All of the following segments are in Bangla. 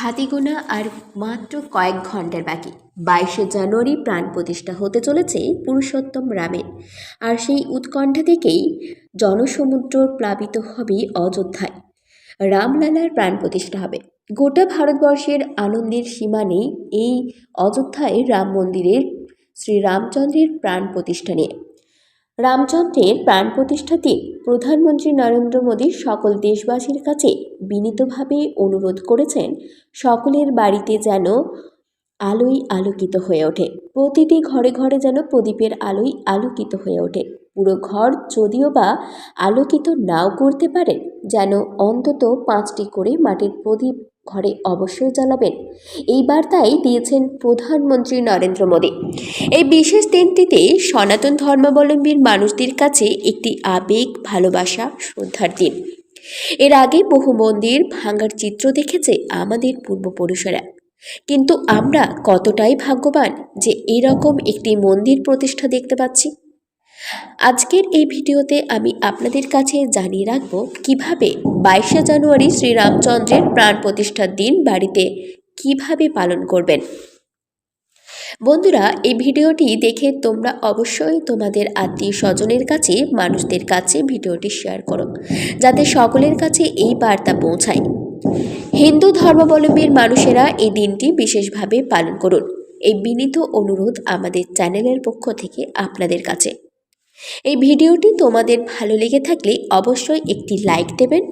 হাতে গোনা আর মাত্র কয়েক ঘন্টার বাকি 22শে জানুয়ারি প্রাণ প্রতিষ্ঠা হতে চলেছে পুরুষোত্তম রামের। আর সেই উৎকণ্ঠা থেকেই জনসমুদ্র প্লাবিত হবে অযোধ্যায়। রামলালার প্রাণ প্রতিষ্ঠা হবে। গোটা ভারতবর্ষের আনন্দের সীমা নেই এই অযোধ্যায় রাম মন্দিরের শ্রীরামচন্দ্রের প্রাণ প্রতিষ্ঠা নিয়ে। রামচন্দ্রের প্রাণ প্রতিষ্ঠাতে প্রধানমন্ত্রী নরেন্দ্র মোদী সকল দেশবাসীর কাছে বিনীতভাবে অনুরোধ করেছেন সকলের বাড়িতে যেন আলোয় আলোকিত হয়ে ওঠে, প্রতিটি ঘরে ঘরে যেন প্রদীপের আলোয় আলোকিত হয়ে ওঠে। পুরো ঘর যদিও বা আলোকিত নাও করতে পারেন, যেন অন্তত 5টি করে মাটির প্রদীপ ঘরে অবশ্যই জ্বালাবেন, এই বার্তাই দিয়েছেন প্রধানমন্ত্রী নরেন্দ্র মোদী। এই বিশেষ দিনটিতে সনাতন ধর্মাবলম্বীর মানুষদের কাছে একটি আবেগ, ভালোবাসা, শ্রদ্ধার দিন। এর আগে বহু মন্দির ভাঙার চিত্র দেখেছে আমাদের পূর্বপুরুষেরা, কিন্তু আমরা কতটাই ভাগ্যবান যে এরকম একটি মন্দির প্রতিষ্ঠা দেখতে পাচ্ছি। আজকের এই ভিডিওতে আমি আপনাদের কাছে জানিয়ে রাখব কিভাবে 22শে জানুয়ারি শ্রীরামচন্দ্রের প্রাণ প্রতিষ্ঠার দিন বাড়িতে কিভাবে পালন করবেন। বন্ধুরা, এই ভিডিওটি দেখে তোমরা অবশ্যই তোমাদের আত্মীয় স্বজনের কাছে, মানুষদের কাছে ভিডিওটি শেয়ার করো, যাতে সকলের কাছে এই বার্তা পৌঁছায়। হিন্দু ধর্মাবলম্বীর মানুষেরা এই দিনটি বিশেষভাবে পালন করুন, এই বিনীত অনুরোধ আমাদের চ্যানেলের পক্ষ থেকে আপনাদের কাছে। এই ভিডিওটি তোমাদের ভালো লেগে থাকলে অবশ্যই একটি লাইক দেবেন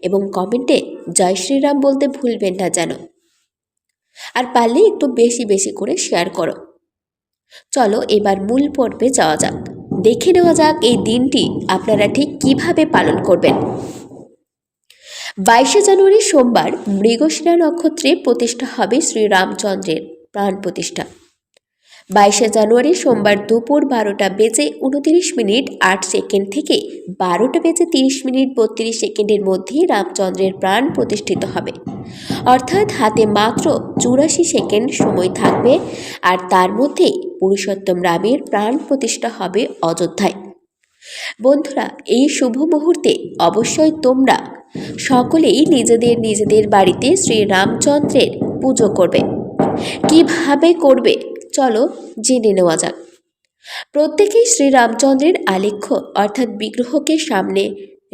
এবং কমেন্টে জয় শ্রীরাম বলতে ভুলবেন না যেন। আর পারলে একটু বেশি বেশি করে শেয়ার করো। চলো এবার মূল পর্বে যাওয়া যাক, দেখে নেওয়া যাক এই দিনটি আপনারা ঠিক কিভাবে পালন করবেন। 22শে জানুয়ারি সোমবার মৃগশিরা নক্ষত্রে প্রতিষ্ঠা হবে শ্রীরামচন্দ্রের প্রাণ প্রতিষ্ঠা। 22শে জানুয়ারি সোমবার দুপুর 12:29:08 থেকে 12:30:32 মধ্যে রামচন্দ্রের প্রাণ প্রতিষ্ঠিত হবে। অর্থাৎ হাতে মাত্র 84 সেকেন্ড সময় থাকবে, আর তার মধ্যে পুরুষোত্তম রামের প্রাণ প্রতিষ্ঠা হবে অযোধ্যায়। বন্ধুরা, এই শুভ মুহূর্তে অবশ্যই তোমরা সকলেই নিজেদের নিজেদের বাড়িতে শ্রীরামচন্দ্রের পুজো করবে। কিভাবে করবে চলো জেনে নেওয়া যাক। প্রত্যেকেই শ্রীরামচন্দ্রের আলেখ্য অর্থাৎ বিগ্রহকে সামনে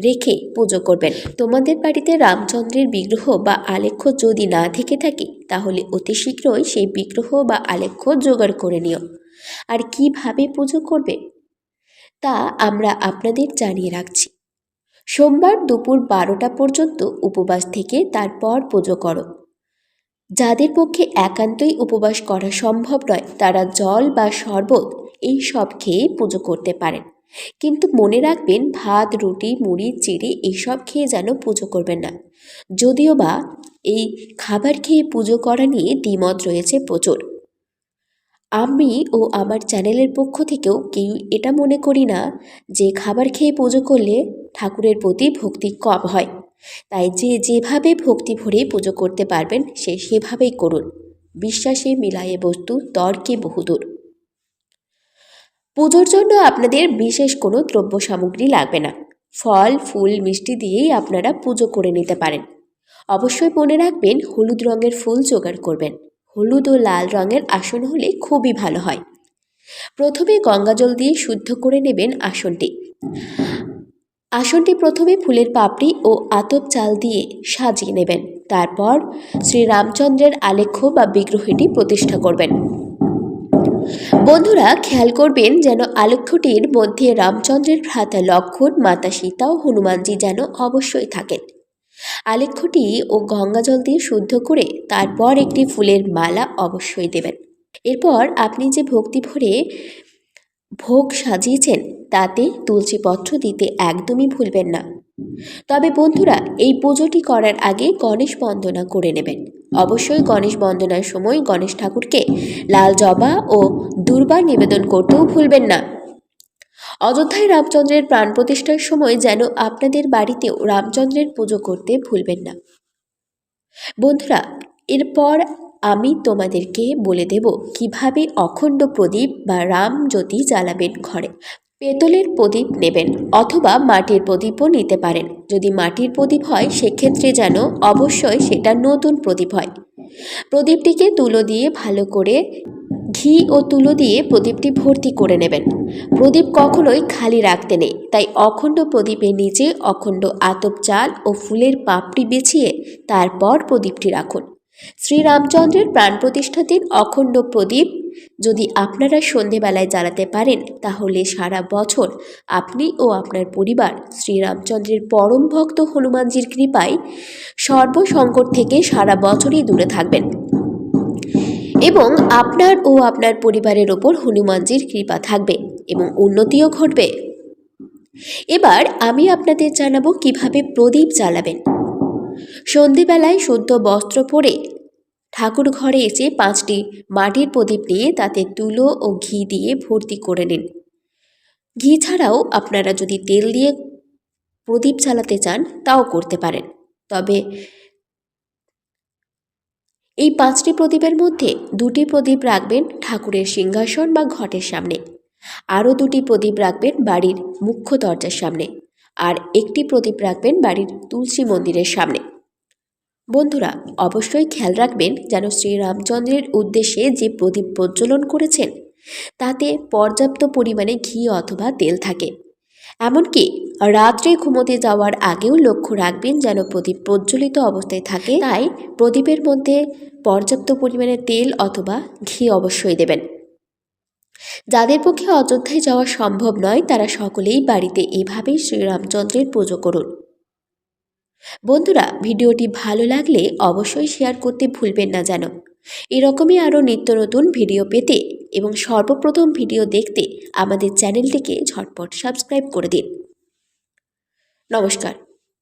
রেখে পুজো করবেন। তোমাদের বাড়িতে রামচন্দ্রের বিগ্রহ বা আলেখ্য যদি না থেকে থাকে, তাহলে অতি শীঘ্রই সেই বিগ্রহ বা আলেখ্য জোগাড় করে নিও। আর কিভাবে পুজো করবে তা আমরা আপনাদের জানিয়ে রাখছি। সোমবার দুপুর 12টা পর্যন্ত উপবাস থেকে তারপর পুজো করো। যাদের পক্ষে একান্তই উপবাস করা সম্ভব নয়, তারা জল বা শরবত এই সব খেয়ে পুজো করতে পারেন। কিন্তু মনে রাখবেন, ভাত, রুটি, মুড়ি, চিড়ে এইসব খেয়ে যেন পুজো করবেন না। যদিও বা এই খাবার খেয়ে পুজো করা নিয়ে দ্বিমত রয়েছে প্রচুর। আমি ও আমার চ্যানেলের পক্ষ থেকেও কেউ এটা মনে করি না যে খাবার খেয়ে পুজো করলে ঠাকুরের প্রতি ভক্তি কম হয়। তাই যে যেভাবে ভক্তি ভরে পুজো করতে পারবেন সে সেভাবেই করুন। বিশ্বাসে মিলায়ে বস্তু তর্কে বহুদূর। পুজোর জন্য আপনাদের বিশেষ কোনো দ্রব্য সামগ্রী লাগবে না। ফল, ফুল, মিষ্টি দিয়েই আপনারা পুজো করে নিতে পারেন। অবশ্যই মনে রাখবেন, হলুদ রঙের ফুল জোগাড় করবেন। হলুদ ও লাল রঙের আসন হলে খুবই ভালো হয়। প্রথমে গঙ্গাজল দিয়ে শুদ্ধ করে নেবেন আসনটি। আসনটি প্রথমে ফুলের পাপড়ি ও আতপ চাল দিয়ে সাজিয়ে নেবেন। তারপর শ্রীরামচন্দ্রের আলেখ্য বা বিগ্রহটি প্রতিষ্ঠা করবেন। বন্ধুরা, খেয়াল করবেন যেন আলেখ্যটির মধ্যে রামচন্দ্রের ভ্রাতা লক্ষ্মণ, মাতা সীতা ও হনুমানজি যেন অবশ্যই থাকেন। আলেখ্যটি ও গঙ্গাজল দিয়ে শুদ্ধ করে তারপর একটি ফুলের মালা অবশ্যই দেবেন। এরপর আপনি যে ভক্তি ভরে ভোগ সাজিয়েছেন তাতে তুলসীপত্র দিতে একদমই ভুলবেন না। তবে বন্ধুরা, এই পুজোটি করার আগে গণেশ বন্দনা করে নেবেন। অবশ্যই গণেশ বন্দনার সময় গণেশ ঠাকুরকে লাল জবা ও দুর্বা নিবেদন করতেও ভুলবেন না। অযোধ্যায় রামচন্দ্রের প্রাণ প্রতিষ্ঠার সময় যেন আপনাদের বাড়িতেও রামচন্দ্রের পুজো করতে ভুলবেন না। বন্ধুরা, এরপর আমি তোমাদেরকে বলে দেব কিভাবে অখণ্ড প্রদীপ বা রাম জ্যোতি জ্বালাবেন ঘরে। পেতলের প্রদীপ নেবেন অথবা মাটির প্রদীপও নিতে পারেন। যদি মাটির প্রদীপ হয় সেক্ষেত্রে যেন অবশ্যই সেটা নতুন প্রদীপ হয়। প্রদীপটিকে তুলো দিয়ে ভালো করে ঘি ও তুলো দিয়ে প্রদীপটি ভর্তি করে নেবেন। প্রদীপ কখনোই খালি রাখতে নেই, তাই অখণ্ড প্রদীপের নিচে অখণ্ড আতপ চাল ও ফুলের পাপড়ি বিছিয়ে তারপর প্রদীপটি রাখুন। শ্রীরামচন্দ্রের প্রাণ প্রতিষ্ঠার দিন অখণ্ড প্রদীপ যদি আপনারা সন্ধেবেলায় জ্বালাতে পারেন, তাহলে সারা বছর আপনি ও আপনার পরিবার শ্রীরামচন্দ্রের পরম ভক্ত হনুমানজির কৃপায় সর্বসংকট থেকে সারা বছরই দূরে থাকবেন এবং আপনার ও আপনার পরিবারের ওপর হনুমানজির কৃপা থাকবে এবং উন্নতিও ঘটবে। এবার আমি আপনাদের জানাবো কিভাবে প্রদীপ জ্বালাবেন। সন্ধেবেলায় শুদ্ধ বস্ত্র পরে ঠাকুর ঘরে এসে 5টি মাটির প্রদীপ নিয়ে তাতে তুলো ও ঘি দিয়ে ভর্তি করে নিন। ঘি ছাড়াও আপনারা যদি তেল দিয়ে প্রদীপ জ্বালাতে চান তাও করতে পারেন, তবে এই 5টি প্রদীপের মধ্যে 2টি প্রদীপ রাখবেন ঠাকুরের সিংহাসন বা ঘটের সামনে, আরও 2টি প্রদীপ রাখবেন বাড়ির মুখ্য দরজার সামনে, আর 1টি প্রদীপ রাখবেন বাড়ির তুলসী মন্দিরের সামনে। বন্ধুরা, অবশ্যই খেয়াল রাখবেন যেন শ্রীরামচন্দ্রের উদ্দেশ্যে যে প্রদীপ প্রজ্বলন করেছেন তাতে পর্যাপ্ত পরিমাণে ঘি অথবা তেল থাকে। এমনকি রাত্রে ঘুমোতে যাওয়ার আগেও লক্ষ্য রাখবেন যেন প্রদীপ প্রজ্বলিত অবস্থায় থাকে, তাই প্রদীপের মধ্যে পর্যাপ্ত পরিমাণে তেল অথবা ঘি অবশ্যই দেবেন। যাদের পক্ষে অযোধ্যায় যাওয়া সম্ভব নয় তারা সকলেই বাড়িতে এভাবেই শ্রীরামচন্দ্রের পুজো করুন। বন্ধুরা, ভিডিওটি ভালো লাগলে অবশ্যই শেয়ার করতে ভুলবেন না যেন। এরকমই আরও নিত্য নতুন ভিডিও পেতে এবং সর্বপ্রথম ভিডিও দেখতে আমাদের চ্যানেলটিকে ঝটপট সাবস্ক্রাইব করে দিন। নমস্কার।